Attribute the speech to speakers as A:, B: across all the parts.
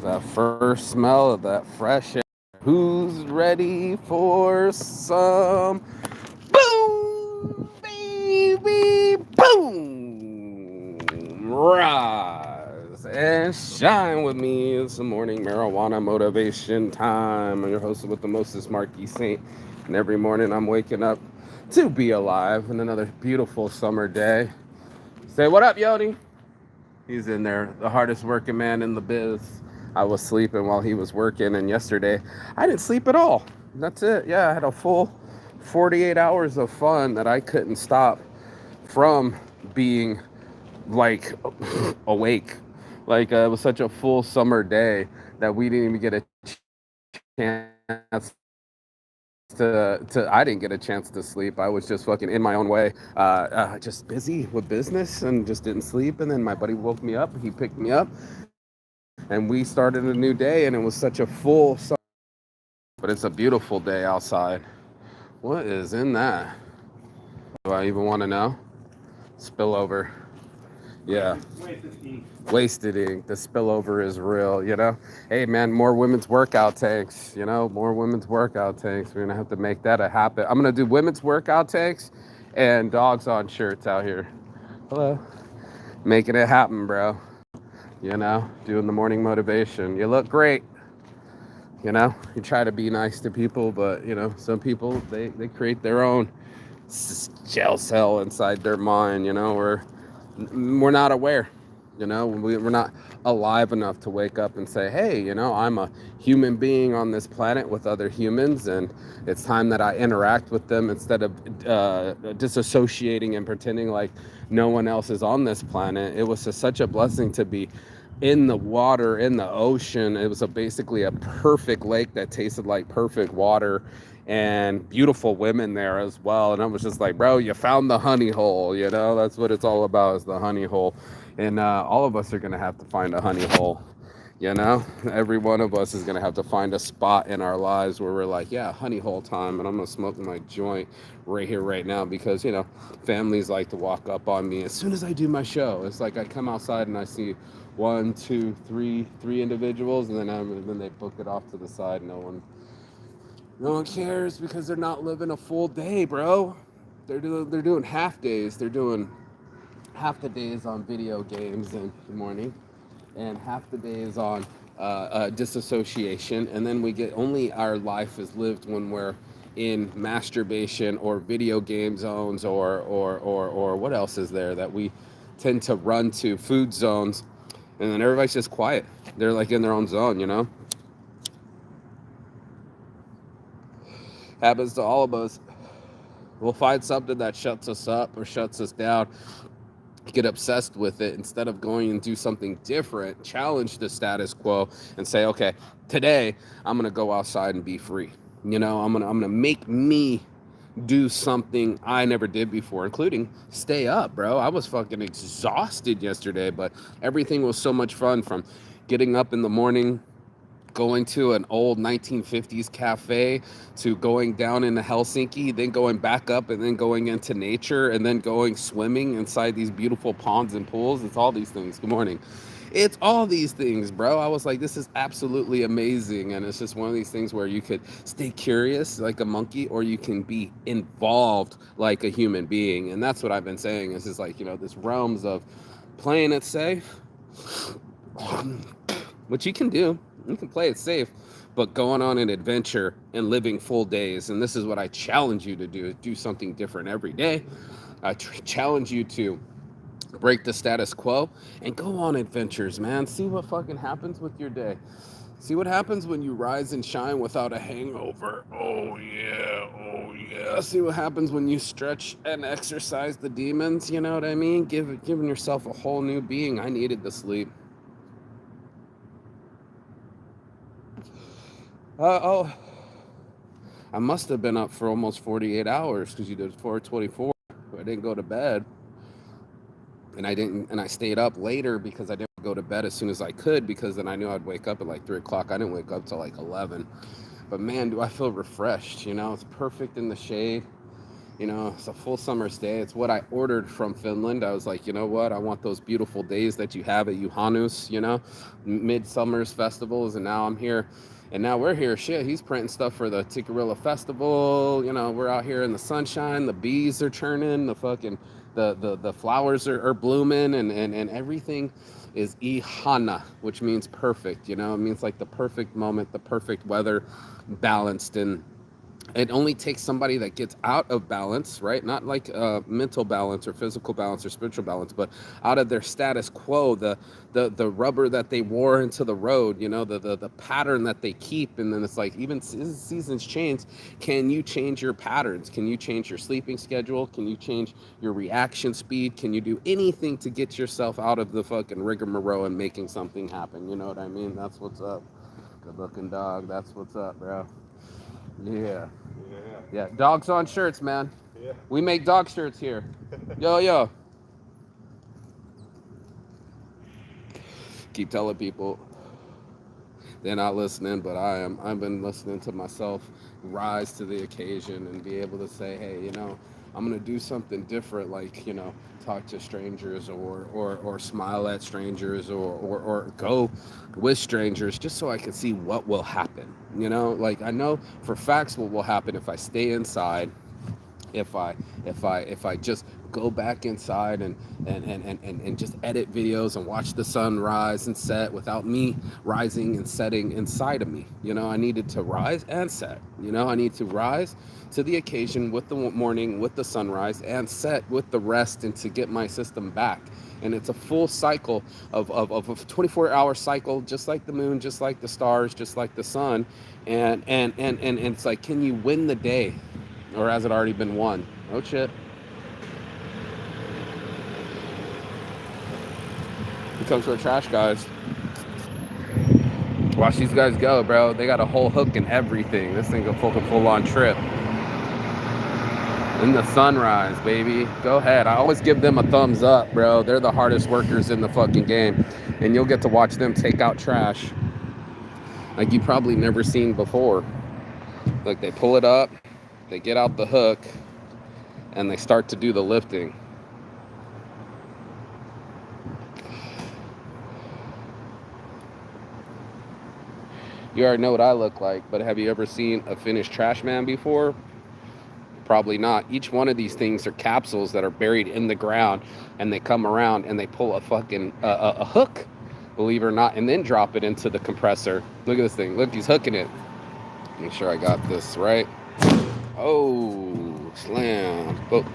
A: That first smell of that fresh air. Who's ready for some boom, baby, boom? Rise and shine with me. It's the morning marijuana motivation time. I'm your host with the mostest, Marky Saint. And every morning I'm waking up to be alive in another beautiful summer day. Say, what up, Yodi? He's in there, the hardest working man in the biz. I was sleeping while he was working, and yesterday I didn't sleep at all. That's it. Yeah, I had a full 48 hours of fun that I couldn't stop from being like awake. Like it was such a full summer day that we didn't even get a chance to I didn't get a chance to sleep. I was just fucking in my own way, just busy with business and just didn't sleep. And then my buddy woke me up. He picked me up, and we started a new day. And it was such a full, but it's a beautiful day outside. What is in that? Do I even want to know? Spillover. Yeah. Wasted ink. The spillover is real, you know? Hey, man, more women's workout tanks, you know? More women's workout tanks. We're going to have to make that a habit. I'm going to do women's workout tanks and dogs on shirts out here. Hello. Making it happen, bro. You know? Doing the morning motivation. You look great. You know? You try to be nice to people, but, you know, some people, they create their own jail cell inside their mind, you know? We're not aware. You know, we're not alive enough to wake up and say, hey, you know, I'm a human being on this planet with other humans, and it's time that I interact with them instead of disassociating and pretending like no one else is on this planet. It was such a blessing to be in the water, in the ocean. It was basically a perfect lake that tasted like perfect water, and beautiful women there as well. And I was just like, bro, you found the honey hole, you know? That's what it's all about, is the honey hole. And all of us are going to have to find a honey hole, you know? Every one of us is going to have to find a spot in our lives where we're like, yeah, honey hole time. And I'm going to smoke my joint right here, right now, because, you know, families like to walk up on me as soon as I do my show. It's like I come outside and I see one, two, three individuals, and then they book it off to the side. No one cares, because they're not living a full day, bro. They're doing half days. They're doing half the days on video games in the morning, and half the days on disassociation, and then we get only our life is lived when we're in masturbation or video game zones, or what else is there that we tend to run to, food zones, and then everybody's just quiet. They're like in their own zone, you know? Happens to all of us. We'll find something that shuts us up or shuts us down, get obsessed with it, instead of going and do something different, challenge the status quo, and say, okay, today I'm gonna go outside and be free. You know, I'm gonna make me do something I never did before, including stay up, bro. I was fucking exhausted yesterday, but everything was so much fun, from getting up in the morning, going to an old 1950s cafe, to going down into Helsinki, then going back up, and then going into nature, and then going swimming inside these beautiful ponds and pools. It's all these things. Good morning. It's all these things, bro. I was like, this is absolutely amazing. And it's just one of these things where you could stay curious like a monkey, or you can be involved like a human being. And that's what I've been saying, is just like, you know, this realms of playing it safe, which you can do. You can play it safe, but going on an adventure and living full days. And this is what I challenge you to do something different every day. I challenge you to break the status quo and go on adventures, man. See what fucking happens with your day. See what happens when you rise and shine without a hangover. Oh yeah, oh yeah. See what happens when you stretch and exercise the demons, you know what I mean? Giving yourself a whole new being. I needed the sleep. Oh, I must have been up for almost 48 hours, because you did 4:24. I didn't go to bed, and I stayed up later because I didn't go to bed as soon as I could, because then I knew I'd wake up at like 3 o'clock. I didn't wake up till like 11. But man, do I feel refreshed, you know? It's perfect in the shade. You know, it's a full summer's day. It's what I ordered from Finland. I was like, you know what? I want those beautiful days that you have at Juhannus, you know, midsummer's festivals. And now I'm here. And now we're here. Shit, he's printing stuff for the Tikkarila Festival. You know, we're out here in the sunshine. The bees are churning. The fucking, the flowers are blooming. And everything is ihana, which means perfect. You know, it means like the perfect moment, the perfect weather, balanced. And it only takes somebody that gets out of balance, right? Not like mental balance or physical balance or spiritual balance, but out of their status quo, the rubber that they wore into the road, you know, the pattern that they keep. And then it's like, even seasons change. Can you change your patterns? Can you change your sleeping schedule? Can you change your reaction speed? Can you do anything to get yourself out of the fucking rigmarole and making something happen? You know what I mean? That's what's up. Good looking dog. That's what's up, bro. Yeah. Yeah. Dogs on shirts, man. Yeah. We make dog shirts here. Yo. Keep telling people they're not listening, but I am. I've been listening to myself rise to the occasion and be able to say, hey, you know, I'm gonna do something different, like, you know, talk to strangers or smile at strangers or go with strangers just so I can see what will happen. You know, like I know for facts what will happen if I stay inside, if I just go back inside and just edit videos and watch the sun rise and set without me rising and setting inside of me. You know, I needed to rise and set. You know, I need to rise to the occasion with the morning, with the sunrise, and set with the rest, and to get my system back. And it's a full cycle of a 24-hour cycle, just like the moon, just like the stars, just like the sun. And it's like, can you win the day? Or has it already been won? Oh shit. He comes with trash guys. Watch these guys go, bro. They got a whole hook and everything. This thing a full on trip. In the sunrise, baby. Go ahead. I always give them a thumbs up, bro. They're the hardest workers in the fucking game. And you'll get to watch them take out trash like you probably never seen before. Like they pull it up, they get out the hook, and they start to do the lifting. You already know what I look like, but have you ever seen a finished trash man before? Probably not. Each one of these things are capsules that are buried in the ground, and they come around and they pull a fucking a hook, believe it or not, and then drop it into the compressor. Look at this thing. Look, he's hooking it. Make sure I got this right. Oh, slam. Let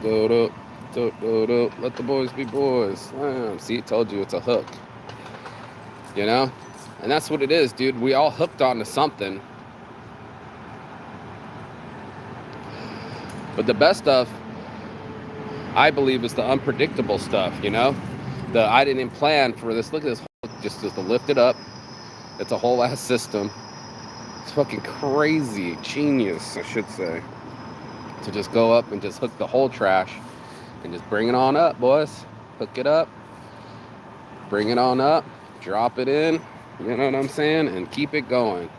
A: the boys be boys. Slam. See, told you it's a hook. You know? And that's what it is, dude. We all hooked onto something. But the best stuff, I believe, is the unpredictable stuff, you know? I didn't plan for this. Look at this hook, just to lift it up. It's a whole ass system. It's fucking crazy. Genius, I should say. To just go up and just hook the whole trash and just bring it on up, boys. Hook it up. Bring it on up. Drop it in. You know what I'm saying? And keep it going.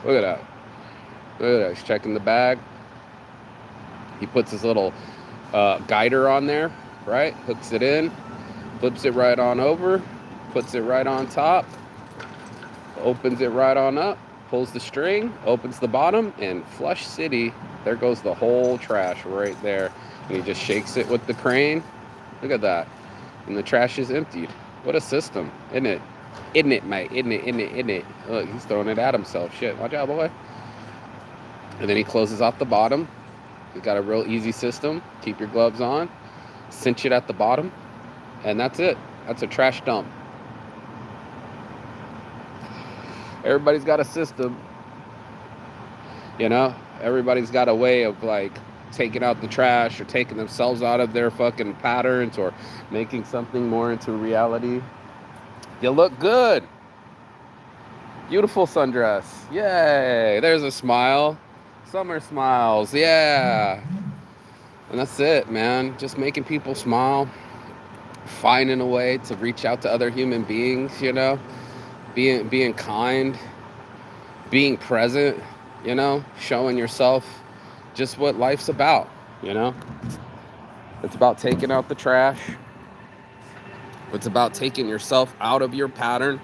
A: Look at that. Look at that. He's checking the bag. He puts his little guider on there, right? Hooks it in. Flips it right on over. Puts it right on top. Opens it right on up. Pulls the string. Opens the bottom. And Flush City, there goes the whole trash right there. And he just shakes it with the crane. Look at that. And the trash is emptied. What a system, isn't it? Isn't it, mate? Isn't it? Look, he's throwing it at himself. Shit, watch out, boy. And then he closes off the bottom. He's got a real easy system. Keep your gloves on. Cinch it at the bottom. And that's it. That's a trash dump. Everybody's got a system. You know? Everybody's got a way of, like, taking out the trash or taking themselves out of their fucking patterns or making something more into reality. You look good. Beautiful sundress. Yay. There's a smile. Summer smiles. Yeah. And that's it, man. Just making people smile. Finding a way to reach out to other human beings, you know. Being kind. being present, you know, showing yourself just what life's about, you know. It's about taking out the trash. It's about taking yourself out of your pattern,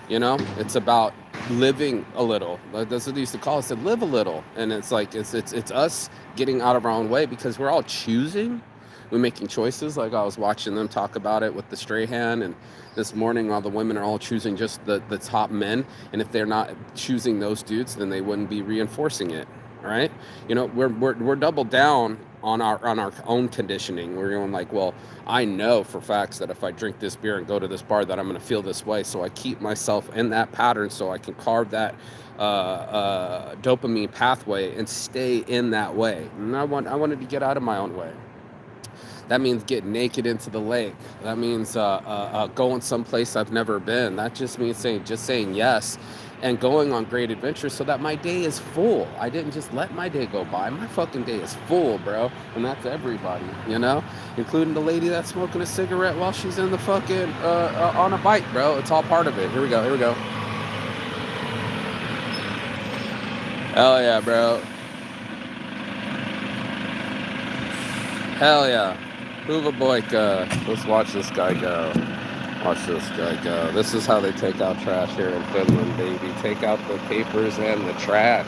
A: you know. It's about living a little. Like, that's what they used to call us, to live a little. And it's like it's us getting out of our own way, because we're all choosing. We're making choices. Like, I was watching them talk about it with the Strahan, and this morning all the women are all choosing just the top men. And if they're not choosing those dudes, then they wouldn't be reinforcing it, right? You know, we're doubled down on our own conditioning. We're going like, well, I know for facts that if I drink this beer and go to this bar that I'm going to feel this way, so I keep myself in that pattern so I can carve that dopamine pathway and stay in that way. And I wanted to get out of my own way. That means getting naked into the lake. That means going someplace I've never been. That just means saying yes and going on great adventures so that my day is full. I didn't just let my day go by. My fucking day is full, bro. And that's everybody, you know? Including the lady that's smoking a cigarette while she's in the fucking, on a bike, bro. It's all part of it. Here we go. Hell yeah, bro. Hell yeah. Huva Boyka. Let's watch this guy go. This is how they take out trash here in Finland, baby. Take out the papers and the trash,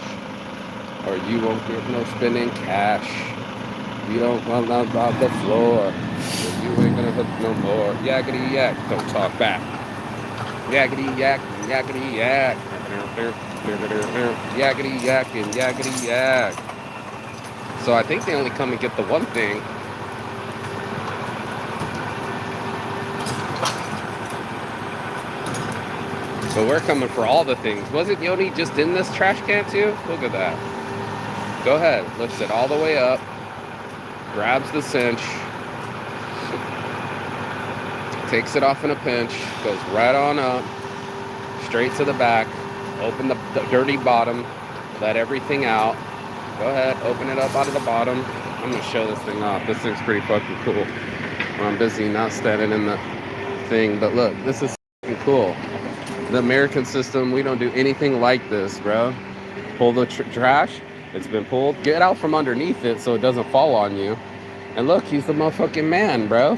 A: or you won't get no spinning cash. You don't run out the floor, or you ain't gonna hook no more. Yakety yak, don't talk back. Yakety yak, yakety yak. Yakety yak and yakety yak. So I think they only come and get the one thing. But we're coming for all the things. Wasn't Yoni just in this trash can too? Look at that. Go ahead. Lifts it all the way up. Grabs the cinch. Takes it off in a pinch. Goes right on up. Straight to the back. Open the dirty bottom. Let everything out. Go ahead. Open it up out of the bottom. I'm going to show this thing off. This thing's pretty fucking cool. I'm busy not standing in the thing. But look, this is fucking cool. The American system, we don't do anything like this, bro. Pull the trash. It's been pulled. Get out from underneath it so it doesn't fall on you. And look, he's the motherfucking man, bro.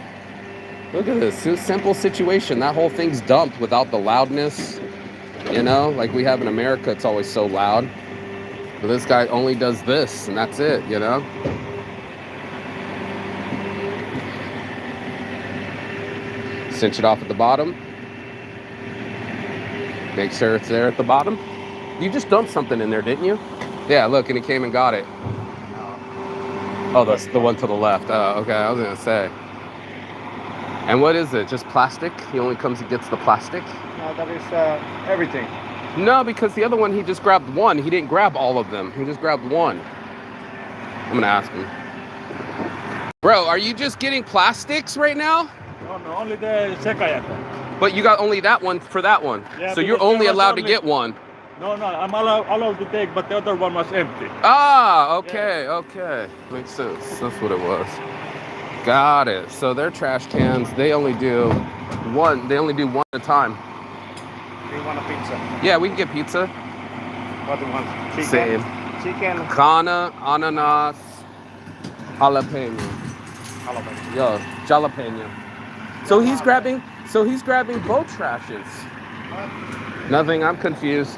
A: Look at this. Simple situation. That whole thing's dumped without the loudness. You know, like we have in America, it's always so loud. But this guy only does this, and that's it, you know? Cinch it off at the bottom. Make sure it's there at the bottom. You just dumped something in there, didn't you? Yeah, look, and he came and got it. Oh, that's the one to the left. Oh, okay, I was gonna say. And what is it? Just plastic? He only comes and gets the plastic?
B: No, that is everything.
A: No, because the other one, he just grabbed one. He didn't grab all of them. He just grabbed one. I'm gonna ask him. Bro, are you just getting plastics right now?
B: No, only the sekajäte.
A: But you got only that one for that one. Yeah, so you're only allowed to get one.
B: No, I'm allowed to take, but the other one was empty.
A: Ah, okay, yeah. Okay. Makes sense. That's what it was. Got it. So their trash cans, they only do one at a time.
B: Do you want a pizza?
A: Yeah, we can get pizza.
B: What do you want? Chicken?
A: Same.
B: Chicken.
A: Kana, ananas, jalapeno.
B: Jalapeno.
A: Yo, jalapeno. So he's grabbing both trashes. Nothing, I'm confused.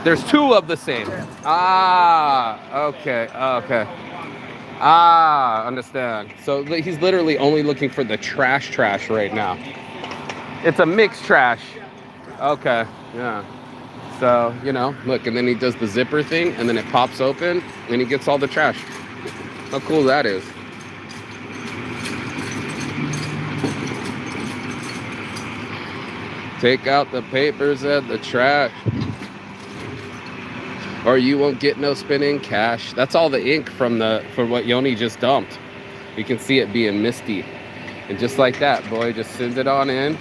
A: There's two of the same. Ah, okay. Ah, understand. So he's literally only looking for the trash right now. It's a mixed trash. Okay, yeah. So, you know, look, and then he does the zipper thing, and then it pops open, and he gets all the trash. How cool that is. Take out the papers and the trash, or you won't get no spinning cash. That's all the ink for what Yoni just dumped. You can see it being misty. And just like that, boy, just send it on in.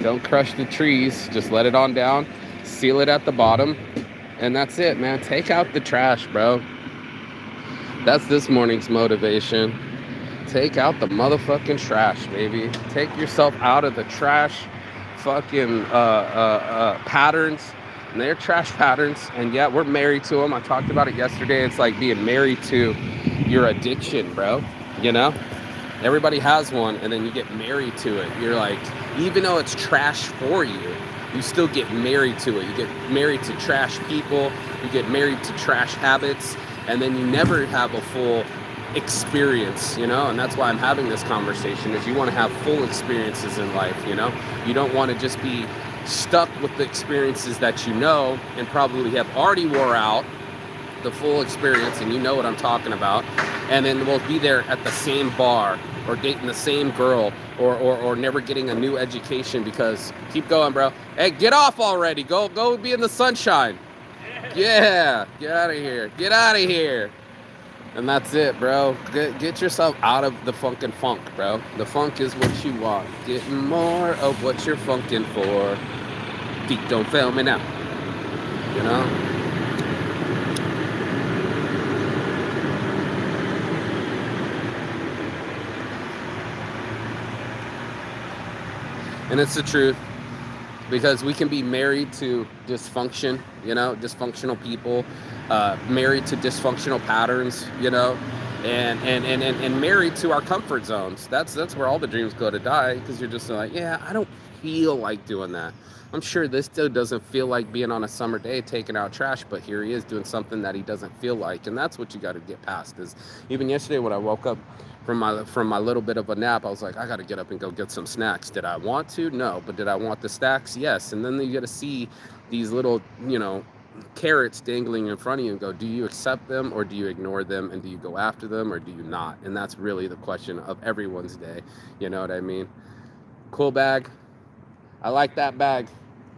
A: Don't crush the trees. Just let it on down. Seal it at the bottom. And that's it, man. Take out the trash, bro. That's this morning's motivation. Take out the motherfucking trash, baby. Take yourself out of the trash fucking patterns And they're trash patterns, and yeah, we're married to them. I talked about it yesterday. It's like being married to your addiction, bro. You know, everybody has one, and then you get married to it. You're like, even though it's trash for you, you still get married to it. You get married to trash people, you get married to trash habits, and then you never have a full experience, you know. And that's why I'm having this conversation, is you want to have full experiences in life, you know. You don't want to just be stuck with the experiences that you know and probably have already wore out the full experience, and you know what I'm talking about, and then we'll be there at the same bar or dating the same girl, or never getting a new education because, keep going, bro. Hey, get off already. Go be in the sunshine. Yeah, get out of here. Get out of here. And that's it, bro. Get yourself out of the funkin' funk, bro. The funk is what you want. Getting more of what you're funkin' for. Feet don't fail me now. You know? And it's the truth, because we can be married to dysfunction, you know, dysfunctional people, married to dysfunctional patterns, you know, and married to our comfort zones. That's where all the dreams go to die, because you're just like, yeah, I don't feel like doing that. I'm sure this dude doesn't feel like being on a summer day taking out trash, but here he is doing something that he doesn't feel like. And that's what you got to get past. Is even yesterday when I woke up from my little bit of a nap, I was like, I got to get up and go get some snacks. Did I want to? No. But did I want the snacks? Yes. And then you get to see these little, you know, carrots dangling in front of you and go, do you accept them, or do you ignore them, and do you go after them, or do you not? And that's really the question of everyone's day. You know what I mean? Cool bag. I like that bag.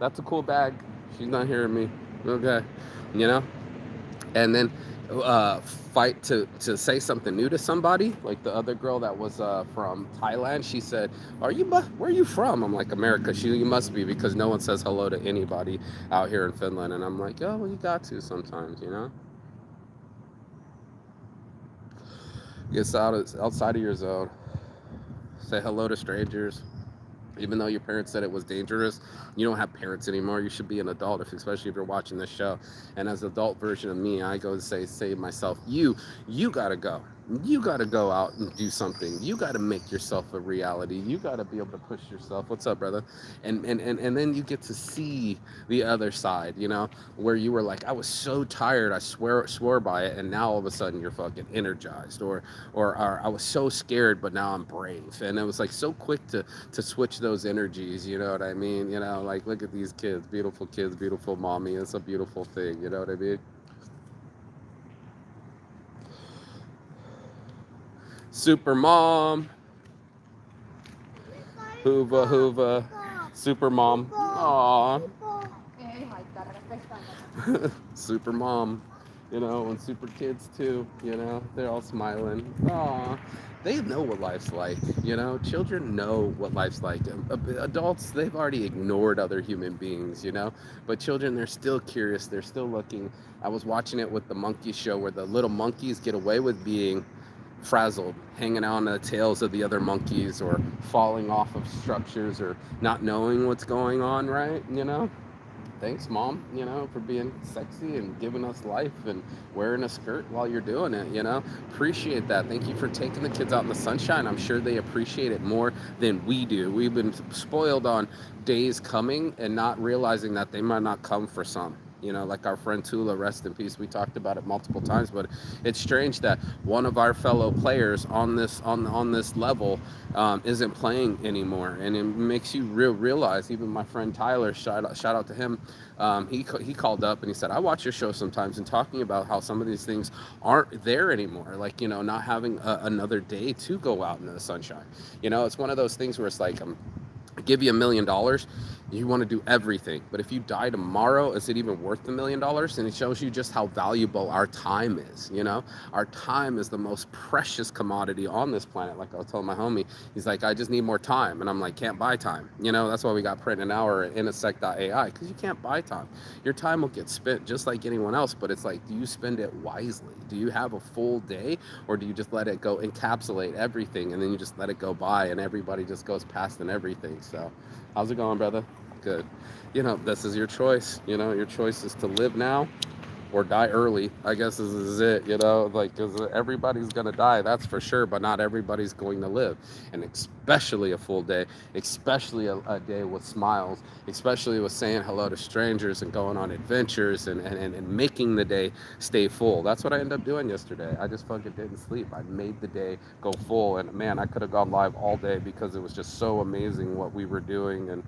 A: That's a cool bag. She's not hearing me. Okay. You know? And then fight to say something new to somebody. Like the other girl that was from Thailand, she said, where are you from? I'm like, America. You must be, because no one says hello to anybody out here in Finland. And I'm like, oh, well, you got to sometimes, you know? Get outside of your zone. Say hello to strangers. Even though your parents said it was dangerous, you don't have parents anymore. You should be an adult, especially if you're watching this show. And as an adult version of me, I go and say to myself, you gotta go. You gotta go out and do something. You gotta make yourself a reality. You gotta be able to push yourself. What's up, brother? And then you get to see the other side, you know, where you were like, I was so tired, I swore by it, and now all of a sudden you're fucking energized, or I was so scared, but now I'm brave. And it was like so quick to switch those energies, you know what I mean? You know, like, look at these kids, beautiful mommy. It's a beautiful thing, you know what I mean? Super mom. Hoova. Super mom. Aww. Super mom. You know, and super kids too, you know, they're all smiling. Aww. They know what life's like, you know. Children know what life's like. Adults, they've already ignored other human beings, you know. But children, they're still curious. They're still looking. I was watching it with the monkey show, where the little monkeys get away with being frazzled, hanging out on the tails of the other monkeys, or falling off of structures, or not knowing what's going on, right? You know? Thanks, mom, you know, for being sexy and giving us life and wearing a skirt while you're doing it, you know. Appreciate that. Thank you for taking the kids out in the sunshine. I'm sure they appreciate it more than we do. We've been spoiled on days coming and not realizing that they might not come for some. You know, like our friend Tula, rest in peace. We talked about it multiple times, but it's strange that one of our fellow players on this level isn't playing anymore, and it makes you realize. Even my friend Tyler, shout out to him. He called up and he said, I watch your show sometimes, and talking about how some of these things aren't there anymore. Like, you know, not having another day to go out into the sunshine. You know, it's one of those things where it's like, I give you $1 million, you want to do everything. But if you die tomorrow, is it even worth the $1 million? And it shows you just how valuable our time is, you know? Our time is the most precious commodity on this planet. Like I was telling my homie, he's like, I just need more time. And I'm like, can't buy time. You know, that's why we got Print an Hour at Intersect.ai, because you can't buy time. Your time will get spent just like anyone else, but it's like, do you spend it wisely? Do you have a full day, or do you just let it go encapsulate everything, and then you just let it go by, and everybody just goes past and everything? So how's it going, brother? good. This is your choice. Your choice is to live now or die early. I guess this is it, like, because everybody's going to die, that's for sure, but not everybody's going to live. And especially a full day, especially a day with smiles, especially with saying hello to strangers and going on adventures and making the day stay full. That's what I ended up doing yesterday. I just fucking didn't sleep. I made the day go full. And man, I could have gone live all day because it was just so amazing what we were doing, and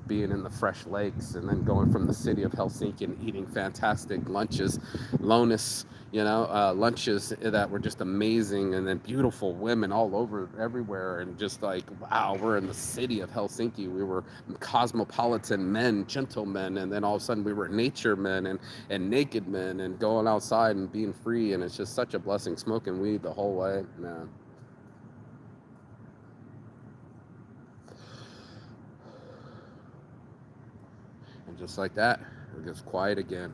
A: being in the fresh lakes, and then going from the city of Helsinki and eating fantastic lunches, lunches that were just amazing, and then beautiful women all over everywhere, and just like, wow, we're in the city of Helsinki. We were cosmopolitan men, gentlemen, and then all of a sudden we were nature men and naked men and going outside and being free, and it's just such a blessing. Smoking weed the whole way, man. And just like that, it gets quiet again.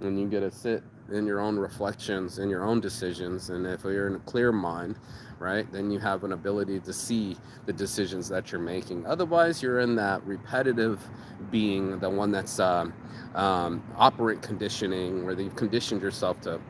A: And you get to sit in your own reflections, in your own decisions. And if you're in a clear mind, right, then you have an ability to see the decisions that you're making. Otherwise, you're in that repetitive being, the one that's operant conditioning, where you've conditioned yourself to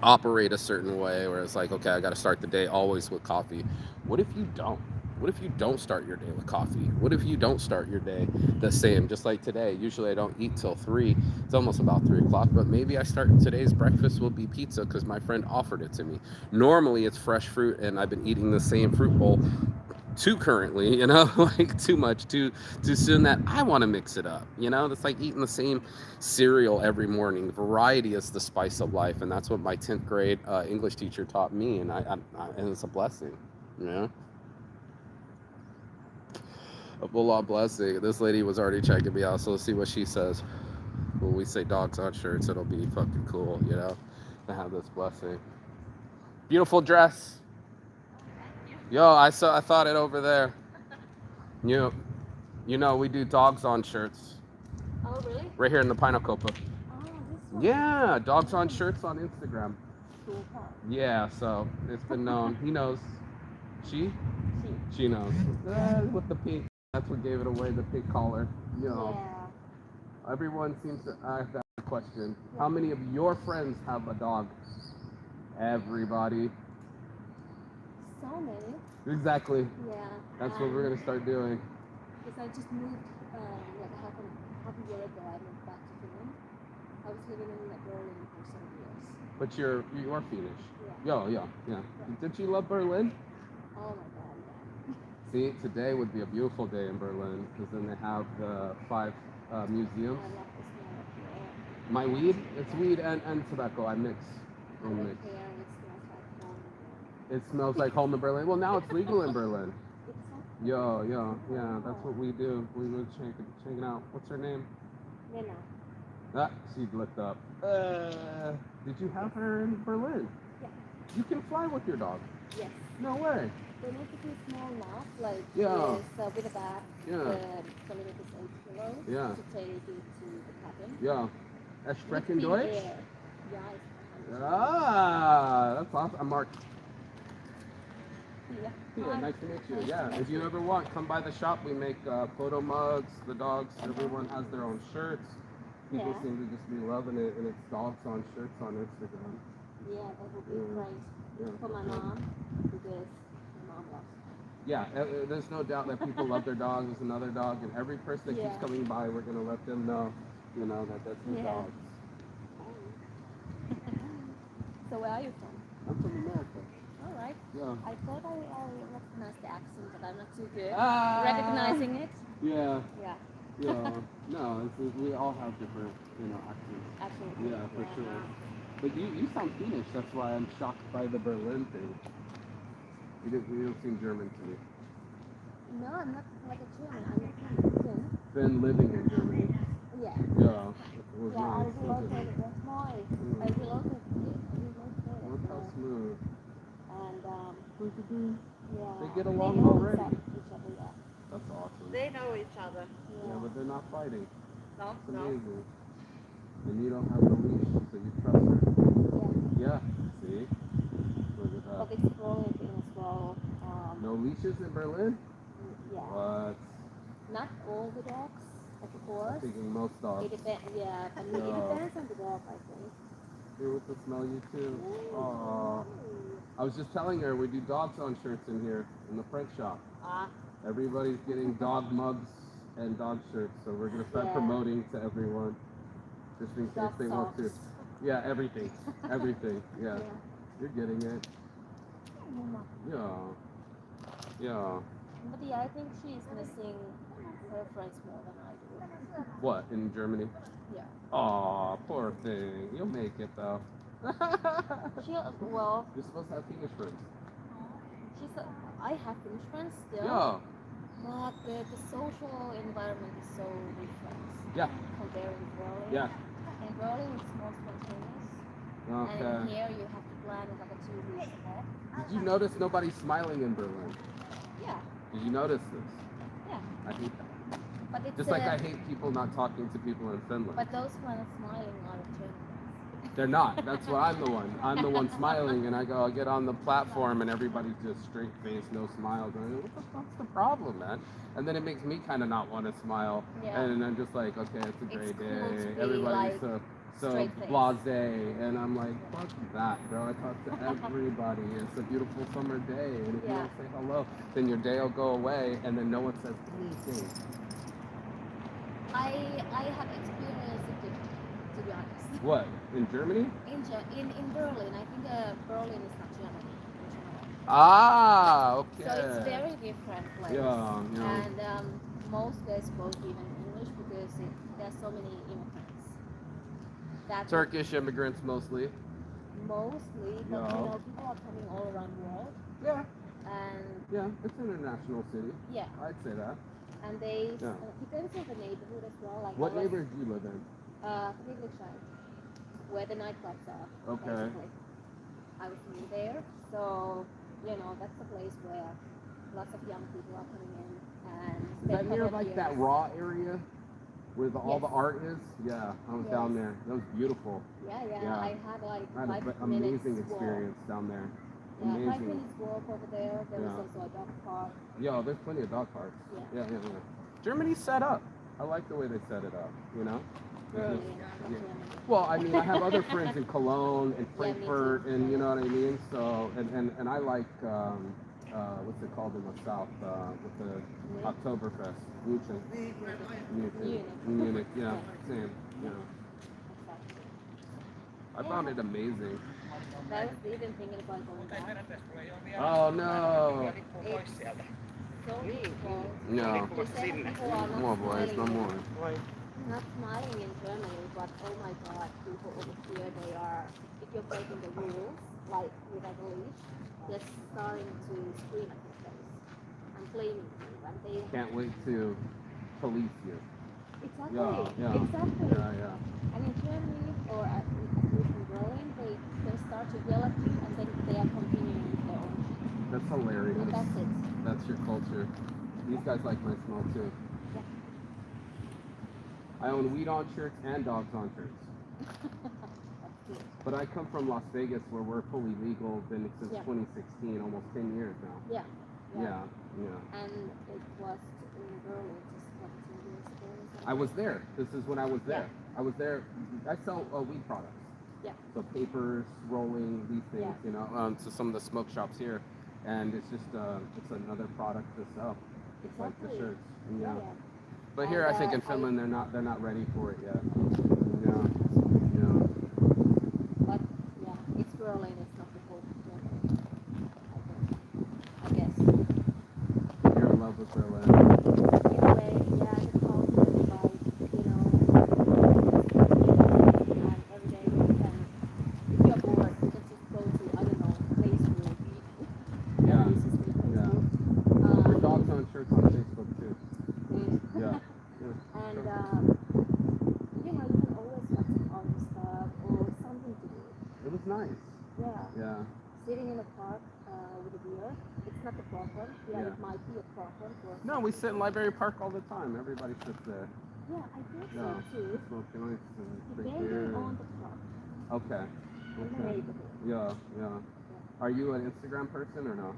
A: operate a certain way, where it's like, okay, I got to start the day always with coffee. What if you don't? What if you don't start your day with coffee? What if you don't start your day the same? Just like today, usually I don't eat till 3. It's almost about 3 o'clock, but maybe I start today's breakfast will be pizza because my friend offered it to me. Normally it's fresh fruit, and I've been eating the same fruit bowl too currently, like too much, too soon, that I want to mix it up. It's like eating the same cereal every morning. Variety is the spice of life, and that's what my 10th grade English teacher taught me, and and it's a blessing, a full on blessing. This lady was already checking me out, so let's see what she says. When we say dogs on shirts, it'll be fucking cool, to have this blessing. Beautiful dress. Yo, I thought it over there. You know we do dogs on shirts.
C: Oh, really?
A: Right here in the Pinecopa.
C: Oh, this one.
A: Yeah, dogs on shirts on Instagram.
C: Cool.
A: Yeah, so it's been known. He knows. She knows. With the pink. That's what gave it away, the pink collar.
C: Yeah.
A: Everyone seems to ask that question. How many of your friends have a dog? Everybody.
C: So many.
A: Exactly.
C: Yeah.
A: That's what we're gonna start doing.
C: Because I just moved, like half a year ago. I moved back to Finland. I was living in Berlin for 7 years.
A: But you are Finnish.
C: Yeah.
A: Yeah. Did you love Berlin?
C: Oh my God, yeah.
A: See, today would be a beautiful day in Berlin, because then they have the 5 museums.
C: I love the smell of the air.
A: My weed, it's weed and tobacco. I mix.
C: I live here and it smells like home.
A: It smells like home in Berlin. Well, now it's legal in Berlin.
C: Exactly.
A: Yeah, that's what we do. We were checking out. What's her name?
C: Lena.
A: Ah, she looked up. Did you have her in Berlin?
C: Yeah.
A: You can fly with your dog.
C: Yes.
A: No way.
C: They need to be small enough, like
A: Yeah.
C: with a bag.
A: Yeah.
C: The limit is 8 kilos.
A: Yeah.
C: To take you to the cabin.
A: Yeah. Sprechen Deutsch?
C: Yeah, it's
A: That's awesome. Mark.
C: Yeah.
A: Yeah, nice to meet you. Yeah, if you ever want, come by the shop. We make photo mugs, the dogs. Everyone has their own shirts. People seem to just be loving it, and it's dogs on shirts on Instagram.
C: Yeah, that would be great for my mom, because my mom loves it.
A: Yeah, there's no doubt that people love their dogs. There's another dog, and every person that keeps coming by, we're gonna let them know, that that's their dogs.
C: So where are you from?
A: I'm from America.
C: All right.
A: Yeah.
C: I thought I recognized the accent, but I'm not too good recognizing it.
A: Yeah.
C: Yeah.
A: Yeah. No, we all have different, accents.
C: Absolutely.
A: Yeah, for sure. But you sound Finnish. That's why I'm shocked by the Berlin thing. You don't seem German to me.
C: No, I'm not like a German. I'm a Finn.
A: Finn living in Germany.
C: Yeah.
A: Yeah. It was
C: I
A: nice.
C: relocated. That's why I relocated.
A: Look how smooth.
C: And yeah.
A: They get along
C: they know
A: already.
C: Each other, yeah.
A: That's awesome.
D: They know each other.
A: Yeah, but they're not fighting.
D: No,
A: It's
D: no.
A: amazing. And you don't have the leash, so you trust her. Yeah. See? Look at that.
C: But exploring as well.
A: No leashes in Berlin?
C: Yeah.
A: What?
C: Not all the dogs, of
A: I'm
C: course.
A: thinking most dogs.
C: It depends. Yeah, but it
A: Yeah.
C: depends on the dog, I think.
A: Here with the smell you too.
C: Ooh.
A: Aww. I was just telling her we do dogs on shirts in here in the French shop.
C: Ah,
A: Everybody's getting dog mugs and dog shirts, so we're gonna start
C: Yeah.
A: promoting to everyone, just in case
C: dog
A: they want to.
C: socks.
A: Yeah, everything, everything. Yeah,
C: Yeah.
A: you're getting it. Yeah, yeah.
C: But yeah, I think she's missing her friends more than I do.
A: What, in Germany?
C: Yeah.
A: Aw, poor thing. You'll make it though.
C: Well,
A: You're supposed to have Finnish friends.
C: I have Finnish friends still.
A: Yeah.
C: But the social environment is so different.
A: Yeah.
C: Compared with Berlin.
A: Yeah.
C: In Berlin, it's more spontaneous. And
A: Okay.
C: here, you have to plan it like a 2 weeks ahead.
A: Did you notice nobody's smiling in Berlin?
C: Yeah.
A: Did you notice this?
C: Yeah.
A: I hate that.
C: But it's
A: Just like I hate people not talking to people in Finland.
C: But those who are smiling are the Germans.
A: They're not. That's why I'm the one. I'm the one smiling, and I get on the platform, and everybody's just straight face, no smiles. And I go, what the fuck's the problem, man? And then it makes me kind of not want to smile.
C: Yeah.
A: And I'm just like, okay, it's a great
C: cool
A: day.
C: to be,
A: Everybody's
C: like,
A: so
C: straight face.
A: blasé, and I'm like, fuck that, bro. I talk to everybody. It's a beautiful summer day, and if you
C: Yeah.
A: don't say hello, then your day will go away, and then no one says anything.
C: I have experienced it different, to be honest.
A: What, in Germany?
C: In Berlin, I think Berlin is not Germany in general.
A: Ah, okay.
C: So it's very different place.
A: Yeah, yeah.
C: And most guys spoke even English because there's so many immigrants. That
A: Turkish immigrants mostly.
C: mostly, but
A: Yeah.
C: people are coming all around the world.
A: Yeah.
C: And
A: Yeah, it's an international city.
C: yeah,
A: I'd say that.
C: and they
A: Yeah.
C: depends on the neighborhood as well. Like
A: What
C: I was,
A: neighborhood do you live in?
C: Friedrichshain, where the nightclubs are.
A: Okay.
C: Basically. I was new there, so that's the place where lots of young people are coming in and
A: Is that
C: spend
A: near
C: couple of
A: like that
C: years.
A: raw area where all the
C: Yes.
A: art is? Yeah, I was down
C: Yes.
A: there. That was beautiful.
C: Yeah,
A: Yeah.
C: I had like
A: I had
C: 5
A: an
C: minutes
A: amazing
C: walk.
A: experience down there.
C: Yeah, 5
A: Amazing.
C: minutes walk over there. There was
A: Yeah.
C: also a dog park.
A: Yo, there's plenty of dog parks.
C: Yeah.
A: Yeah. Germany's set up. I like the way they set it up, you know?
C: Really,
A: It's just-
C: not
A: yeah.
C: Germany.
A: Well, I mean, I have other friends in Cologne and
C: Yeah, me
A: Frankfurt,
C: too.
A: and you know what I mean. So, and I like what's it called in the south with the
C: Munich?
A: Oktoberfest, Munich. Yeah, same. Yeah,
C: Exactly.
A: I found it amazing.
C: I was even thinking about going back.
A: Oh no,
C: It's so beautiful.
A: no,
C: They say that people are not
A: more boys, no
C: smiling,
A: more.
C: not smiling in Germany, but oh my god, people over here, they are, if you're breaking the rules, like without a leash, they're starting to scream at your face and blaming you, and they
A: Can't wait to police you.
C: exactly,
A: Yeah.
C: exactly.
A: Yeah.
C: And in Germany, or at least in Berlin, they start to yell at you, and then they are continuing with their own shit.
A: That's hilarious.
C: And that's it.
A: That's your culture. These guys like my smell too.
C: Yeah.
A: I own weed on shirts and dogs on shirts.
C: That's good.
A: But I come from Las Vegas where we're fully legal, been since
C: Yeah.
A: 2016, almost 10 years now.
C: Yeah.
A: Yeah.
C: And it was in Berlin just what, 2 years ago or something?
A: I was there. This is when I was there.
C: Yeah.
A: I was there. I sell weed products.
C: Yeah.
A: So papers, rolling, these things,
C: Yeah.
A: to some of the smoke shops here. And it's just, it's another product to sell. It's like the
C: Exactly.
A: shirts.
C: Yeah.
A: But here, I
C: And,
A: think in
C: I-
A: Finland, they're not ready for it yet.
C: But yeah, it's Berlin, it's not the whole Germany. I guess.
A: You're in love with Berlin.
C: In a way, yeah, the culture is like, and every day you can, if you're bored, you can just go to, I don't know, Facebook.
A: Yeah.
C: This is the
A: Yeah.
C: Facebook.
A: Your dog's on shirts on Facebook too. Yeah.
C: And you can always watch some other stuff or something to do.
A: It was nice.
C: Yeah.
A: Yeah.
C: Sitting in a park with a beer, it's not a problem. Yeah,
A: Yeah.
C: it might be a problem for.
A: No, we sit in Library Park all the time. Everybody sits there.
C: Yeah, I think
A: Yeah.
C: so too.
A: Smoke joints and drink
C: Depending
A: beer.
C: on the park
A: Okay.
C: and the
A: Okay.
C: neighborhood.
A: Yeah. Are you an Instagram person or no?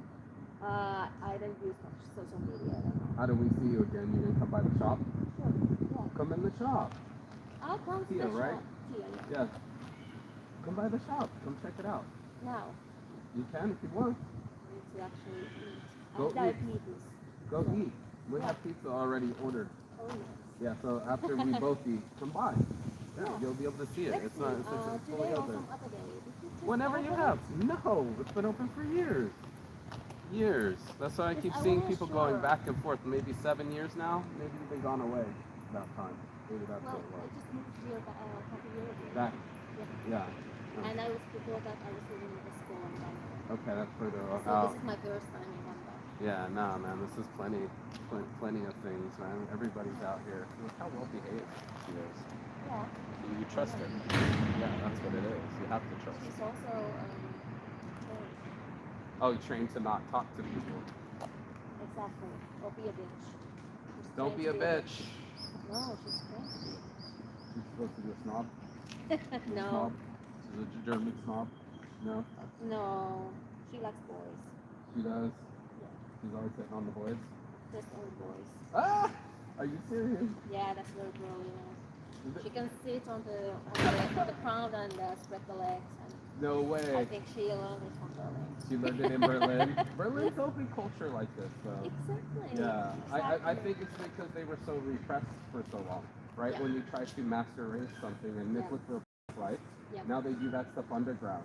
C: I don't use much social media. I don't know.
A: How do we see you again? You gonna come by the shop?
C: Sure. Yeah.
A: Come in the shop.
C: I'll come to
A: Tia,
C: the
A: right?
C: shop. Tia, yeah.
A: Yeah. Come by the shop. Come check it out.
C: Now,
A: You can if you want.
C: I need to actually eat.
A: Go
C: I diabetes.
A: Go
C: So,
A: eat. We have pizza already ordered.
C: Oh yes.
A: Yeah, so after we both eat, come by. Yeah,
C: Yeah.
A: you'll be able to see it.
C: Let's
A: It's
C: see.
A: not. It's fully
C: Today or
A: open.
C: some other day. Did you just
A: Whenever you
C: open
A: have. No, it's been open for years. Years. That's why I
C: Yes,
A: keep
C: I
A: seeing
C: wasn't
A: people going
C: sure.
A: back and forth. Maybe 7 years now. Maybe they've gone away that time. Maybe that's
C: Well,
A: what it
C: I
A: was.
C: just moved here a couple years ago.
A: That.
C: Yeah.
A: Yeah.
C: And I was before that I was living in the school in Bangkok.
A: Okay, that's further
C: So
A: out.
C: this is my first time in Bangkok.
A: Yeah, no, man. This is plenty of things, man. Everybody's out here. Look how well behaved she is.
C: Yeah.
A: You trust her. Yeah, that's what it is. You have to trust
C: She's
A: her.
C: also
A: Oh, you trained to not talk to people.
C: exactly. Or be a bitch. She's
A: Don't
C: trained
A: be a
C: to
A: bitch.
C: No, she's trained to
A: She's supposed to be a snob.
C: be.
A: A
C: No.
A: Snob. She's a German snob. No,
C: No. She likes boys.
A: she does.
C: Yeah.
A: She's always hitting on the boys.
C: Just only boys.
A: Ah! Are you serious?
C: Yeah, that's very girly.
A: Is
C: She
A: it?
C: can sit on the ground and spread the legs. And
A: No
C: I
A: way.
C: think she learned it from Berlin.
A: She learned it in Berlin. Berlin's open culture like this, so.
C: Exactly.
A: Yeah, I
C: Exactly.
A: think it's because they were so repressed for so long, right?
C: Yeah.
A: When you try to master race something and
C: Yeah.
A: nick with their life,
C: Yeah.
A: now they do that stuff underground.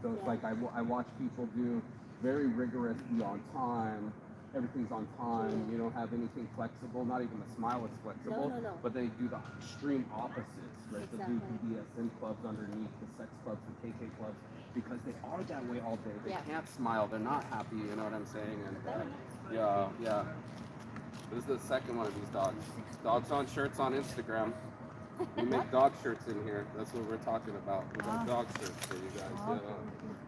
A: So it's
C: Yeah.
A: like I watch people do very rigorous, be on time, everything's on time, you don't have anything flexible, not even the smile is flexible,
C: No.
A: but they do the extreme opposites, right? They do
C: Exactly.
A: BDSM clubs underneath, the sex clubs, the KK clubs, because they are that way all day. They
C: Yeah.
A: can't smile, they're not happy, you know what I'm saying? And
C: Very
A: yeah. This is the second one of these dogs. Dogs on shirts on Instagram. We make dog shirts in here. That's what we're talking about. We got dog shirts for you guys.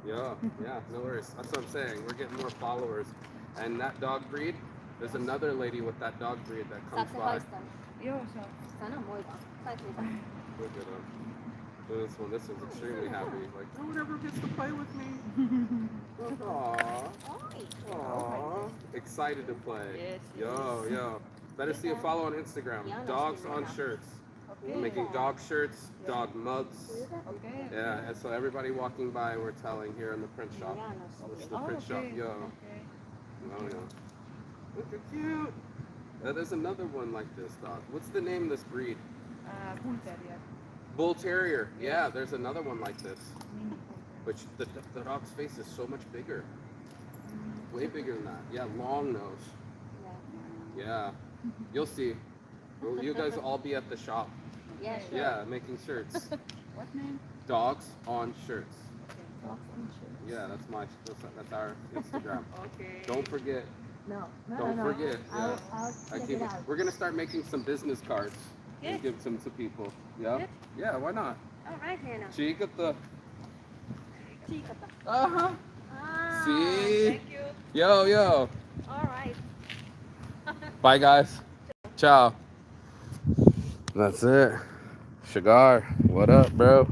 A: Yeah, no worries. That's what I'm saying. We're getting more followers. And that dog breed, there's another lady with that dog breed that comes
C: Saksa
A: by.
C: haistaa.
D: Joo, se on.
C: Sano moi vaan. Sait mitä?
A: Look at him. This one's extremely happy. Like, no one ever gets to play with me. Aww.
C: Oi.
A: Aww. Excited to play.
D: Yes,
A: Yo. Better see a follow on Instagram.
C: Yeah,
A: Dogs
C: no,
A: on
C: yeah.
A: shirts.
D: Okei.
A: We're making dog shirts, dog mugs.
D: Okei.
A: Yeah, and so everybody walking by, we're telling here in the print shop. This is the
D: Oh,
A: print shop.
D: okay.
A: Yo.
D: Okay.
A: Oh, yeah. Look how cute. There's another one like this dog. What's the name of this breed?
D: Bull Terrier.
A: Bull Terrier. Yeah, there's another one like this.
D: Mini Bull Terrier.
A: But the dog's face is so much bigger. Way bigger than that. Yeah, long nose. Yeah. You'll see. Well, you guys will all be at the shop.
C: Yeah, sure.
A: Yeah, making shirts.
D: What name?
A: Dogs on shirts.
D: Okay. Dogs on shirts.
A: Yeah, that's our Instagram.
D: Okay.
A: Don't forget.
C: No.
A: Don't forget. Yeah.
C: I'll
A: I
C: check
A: keep,
C: it out.
A: we're gonna start making some business cards
D: Yeah.
A: and give them to people. Yeah.
D: Yeah.
A: Yeah. Why not?
C: All right, Hannah.
A: Chiikata.
C: Chiikata.
A: Uh huh.
C: Ah,
A: See.
D: Thank you.
A: Yo.
C: All right.
A: Bye, guys. Ciao. That's it. Shigar, what up, bro?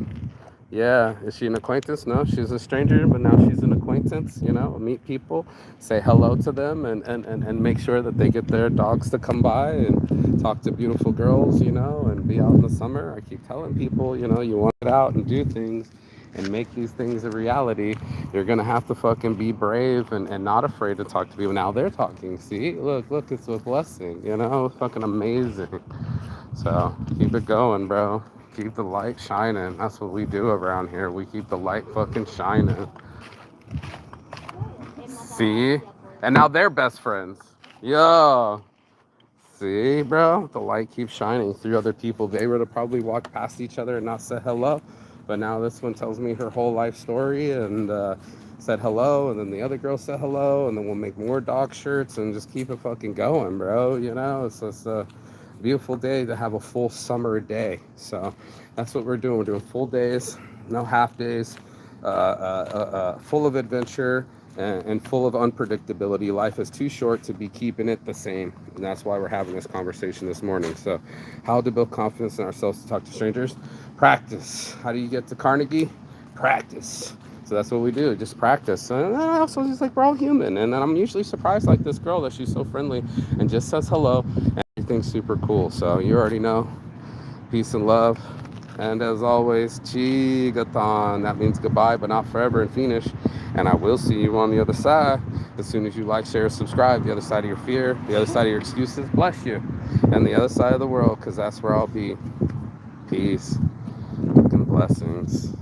A: Yeah, is she an acquaintance? No, she's a stranger, but now she's an acquaintance, you know, meet people, say hello to them, and make sure that they get their dogs to come by and talk to beautiful girls, you know, and be out in the summer. I keep telling people, you know, you want to get out and do things and make these things a reality. You're going to have to fucking be brave and not afraid to talk to people. Now they're talking, see? Look, it's a blessing, you know, fucking amazing. So keep it going, bro. Keep the light shining. That's what we do around here. We keep the light fucking shining. See? And now they're best friends. Yo. See, bro? The light keeps shining through other people. They would have probably walked past each other and not said hello. But now this one tells me her whole life story and said hello. And then the other girl said hello. And then we'll make more dog shirts and just keep it fucking going, bro. You know, it's just a beautiful day to have a full summer day. So that's what we're doing. We're doing full days, no half days, full of adventure and full of unpredictability. Life is too short to be keeping it the same. And that's why we're having this conversation this morning. So how to build confidence in ourselves to talk to strangers? Practice. How do you get to Carnegie? Practice. So that's what we do, just practice. And then I also just like, we're all human. And then I'm usually surprised like this girl that she's so friendly and just says hello. And everything's super cool. So you already know. Peace and love. And as always, Chigathon. That means goodbye, but not forever in Finnish. And I will see you on the other side. As soon as you like, share, subscribe. The other side of your fear, the other side of your excuses, bless you. And the other side of the world, because that's where I'll be. Peace and blessings.